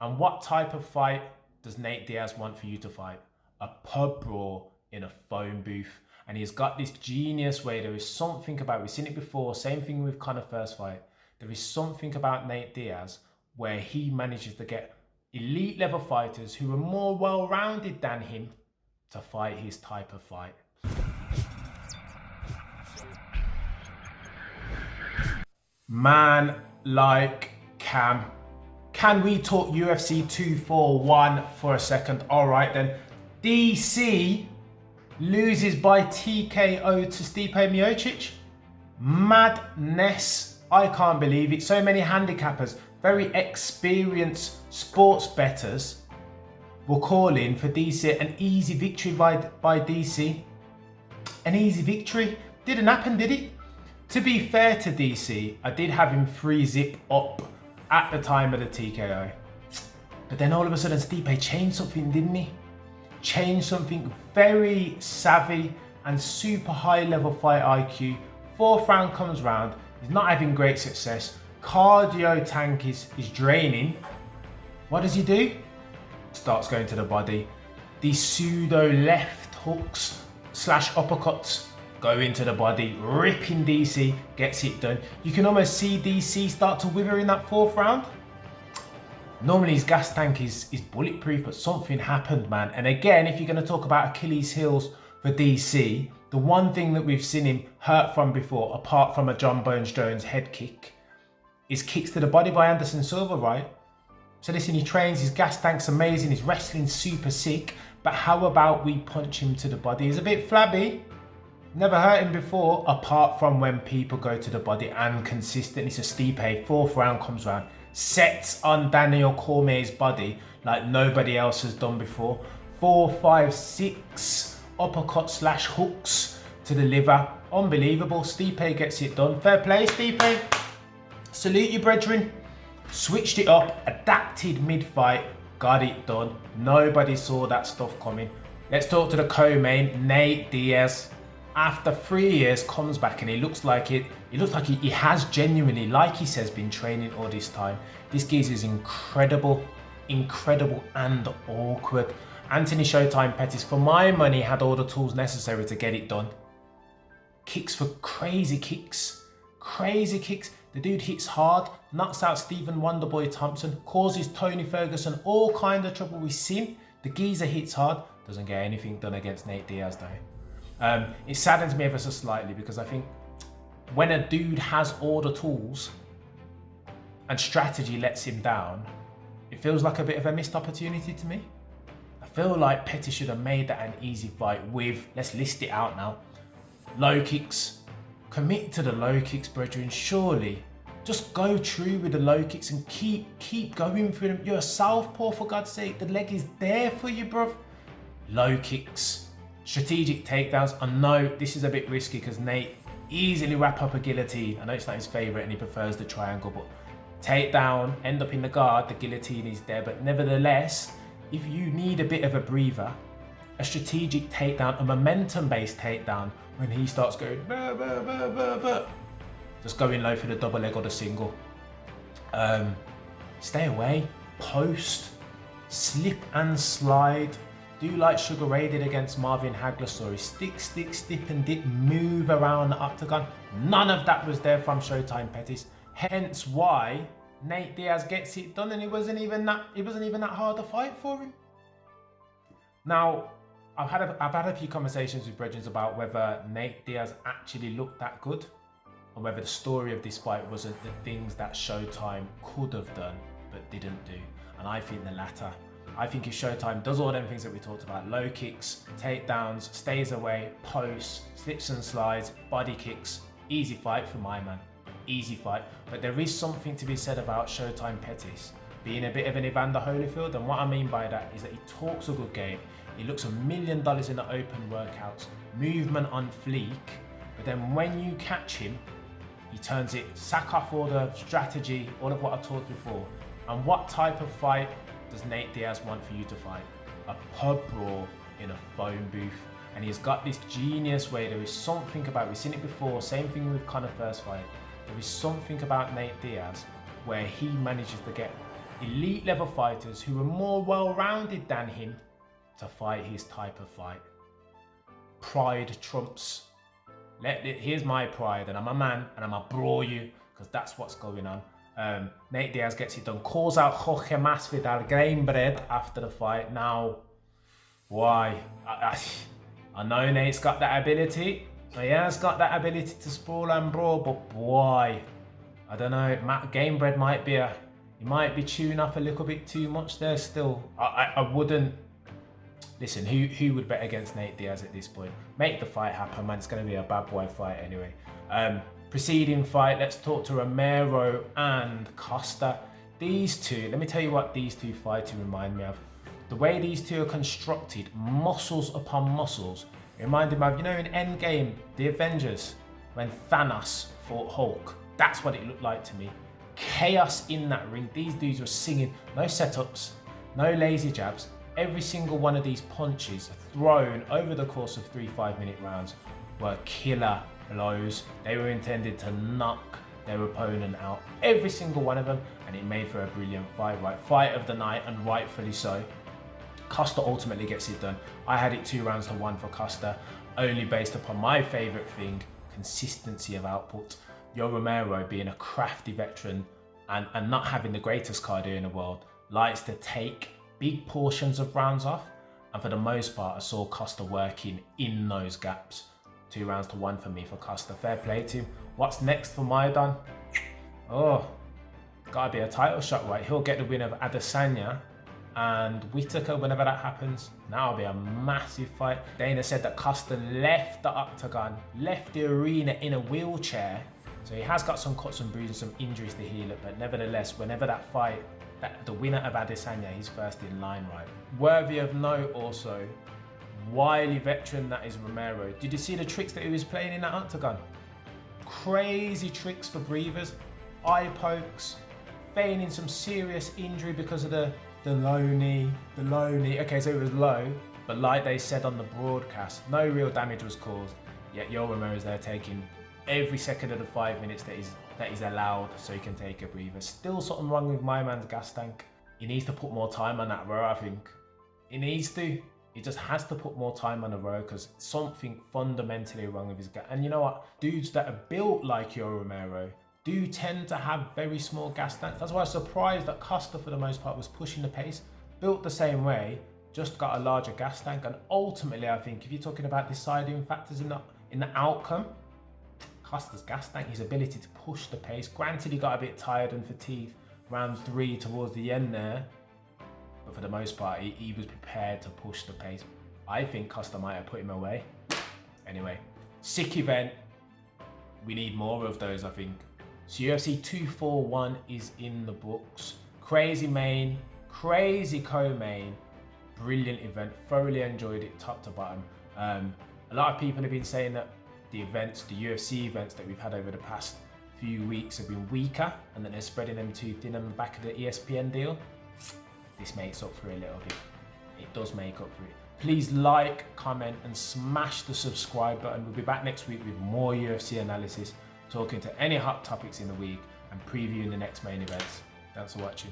And what type of fight does Nate Diaz want for you to fight? A pub brawl in a phone booth. And he's got this genius way. There is something about, we've seen it before, same thing with Conor first fight. There is something about Nate Diaz where he manages to get elite level fighters who are more well-rounded than him to fight his type of fight. Man like Cam. Can we talk UFC 241 for a second? All right then. DC loses by TKO to Stipe Miocic. Madness. I can't believe it. So many handicappers, very experienced sports bettors were calling for DC an easy victory by DC. An easy victory. Didn't happen, did it? To be fair to DC, I did have him 3-zip up at the time of the TKO. But then all of a sudden Stipe changed something, didn't he? Changed something. Very savvy and super high level fight IQ. Fourth round comes round. He's not having great success. Cardio tank is draining. What does he do? Starts going to the body. These pseudo left hooks / uppercuts go into the body, ripping DC, gets it done. You can almost see DC start to wither in that fourth round. Normally his gas tank is bulletproof, but something happened, man. And again, if you're going to talk about Achilles heels for DC, the one thing that we've seen him hurt from before, apart from a John Bones Jones head kick, is kicks to the body by Anderson Silva, right? So listen, he trains, his gas tank's amazing, his wrestling's super sick, but how about we punch him to the body? He's a bit flabby. Never hurt him before, apart from when people go to the body and consistently. So Stipe, fourth round comes round, sets on Daniel Cormier's body like nobody else has done before. 4, 5, 6 uppercut / hooks to the liver. Unbelievable. Stipe gets it done. Fair play, Stipe. Salute you, brethren. Switched it up, adapted mid-fight, got it done. Nobody saw that stuff coming. Let's talk to the co-main, Nate Diaz. After 3 years, comes back and he looks like he has genuinely, like he says, been training all this time. This geezer is incredible and awkward. Anthony Showtime Pettis, for my money, had all the tools necessary to get it done. Kicks for crazy kicks. The dude hits hard, knocks out Stephen Wonderboy Thompson, causes Tony Ferguson all kind of trouble. We've seen the geezer hits hard, doesn't get anything done against Nate Diaz though. It saddens me ever so slightly because I think when a dude has all the tools and strategy lets him down, it feels like a bit of a missed opportunity to me. I feel like Pettis should have made that an easy fight with, let's list it out now, low kicks. Commit to the low kicks, brethren, surely. Just go true with the low kicks and keep going for them. You're a southpaw, for God's sake. The leg is there for you, bruv. Low kicks. Strategic takedowns. I know this is a bit risky because Nate easily wrap up a guillotine. I know it's not his favourite and he prefers the triangle, but takedown, end up in the guard, the guillotine is there. But nevertheless, if you need a bit of a breather, a strategic takedown, a momentum-based takedown, when he starts going, bah, bah, bah, bah, bah, just going low for the double leg or the single. Stay away, post, slip and slide. Do like Sugar Ray did against Marvin Hagler, sorry. Stick, stip and dip, move around the octagon. None of that was there from Showtime Pettis. Hence why Nate Diaz gets it done, and it wasn't even that hard to fight for him. Now, I've had a few conversations with brethren about whether Nate Diaz actually looked that good, or whether the story of this fight wasn't the things that Showtime could have done but didn't do. And I think the latter. I think if Showtime does all them things that we talked about, low kicks, takedowns, stays away, posts, slips and slides, body kicks, easy fight for my man. Easy fight. But there is something to be said about Showtime Pettis being a bit of an Evander Holyfield, and what I mean by that is that he talks a good game. He looks $1 million in the open workouts, movement on fleek, but then when you catch him, he turns it, sack off all the strategy, all of what I talked before. And what type of fight does Nate Diaz want for you to fight? A pub brawl in a phone booth. And he's got this genius way. There is something about, we've seen it before, same thing with Conor first fight. There is something about Nate Diaz where he manages to get elite level fighters who are more well-rounded than him to fight his type of fight. Pride trumps. Here's my pride, and I'm a man, and I'm a brawl you, because that's what's going on. Nate Diaz gets it done, calls out Jorge Masvidal, grain bread, after the fight. Now, why? I know Nate's got that ability. He has got that ability to sprawl and brawl, but why? I don't know. Game bread might be he might be chewing up a little bit too much there still. I wouldn't. Listen, who would bet against Nate Diaz at this point? Make the fight happen, man. It's going to be a bad boy fight anyway. Preceding fight, let's talk to Romero and Costa. These two, let me tell you what these two fighting remind me of. The way these two are constructed, muscles upon muscles, it reminded me of, you know, in Endgame, the Avengers, when Thanos fought Hulk. That's what it looked like to me. Chaos in that ring. These dudes were singing, no setups, no lazy jabs. Every single one of these punches thrown over the course of 3 5-minute rounds were killer blows. They were intended to knock their opponent out, every single one of them, and it made for a brilliant fight, right? Fight of the night, and rightfully so. Costa ultimately gets it done. I had it 2-1 for Costa, only based upon my favourite thing, consistency of output. Yoel Romero, being a crafty veteran and not having the greatest cardio in the world, likes to take big portions of rounds off, and for the most part I saw Costa working in those gaps. 2-1 for me for Costa. Fair play to him. What's next for Maidon? Oh, gotta be a title shot, right? He'll get the win of Adesanya and Whittaker whenever that happens. That'll be a massive fight. Dana said that Costa left the octagon, left the arena in a wheelchair, so he has got some cuts and bruises, some injuries to heal it, but nevertheless, whenever that fight, the winner of Adesanya, he's first in line, right? Worthy of note also, wily veteran that is Romero. Did you see the tricks that he was playing in that octagon? Crazy tricks for breathers, eye pokes, feigning some serious injury because of the low knee. Okay, so it was low, but like they said on the broadcast, no real damage was caused. Yet Yoel Romero's there taking every second of the 5 minutes that is allowed so he can take a breather. Still something wrong with my man's gas tank. He needs to put more time on that row, I think. He needs to. He just has to put more time on the row, because something fundamentally wrong with his gas. And you know what? Dudes that are built like Yoel Romero do tend to have very small gas tanks. That's why I was surprised that Costa, for the most part, was pushing the pace. Built the same way, just got a larger gas tank. And ultimately, I think if you're talking about deciding factors in the outcome, Costa's gas tank, his ability to push the pace. Granted, he got a bit tired and fatigued round 3 towards the end there, but for the most part, he was prepared to push the pace. I think Costa might have put him away. Anyway, sick event. We need more of those, I think. So UFC 241 is in the books. Crazy main, crazy co-main. Brilliant event. Thoroughly enjoyed it top to bottom. A lot of people have been saying that the UFC events that we've had over the past few weeks have been weaker, and that they're spreading them too thin on the back of the ESPN deal. This makes up for it a little bit. It does make up for it. Please like, comment, and smash the subscribe button. We'll be back next week with more UFC analysis, talking to any hot topics in the week and previewing the next main events. Thanks for watching.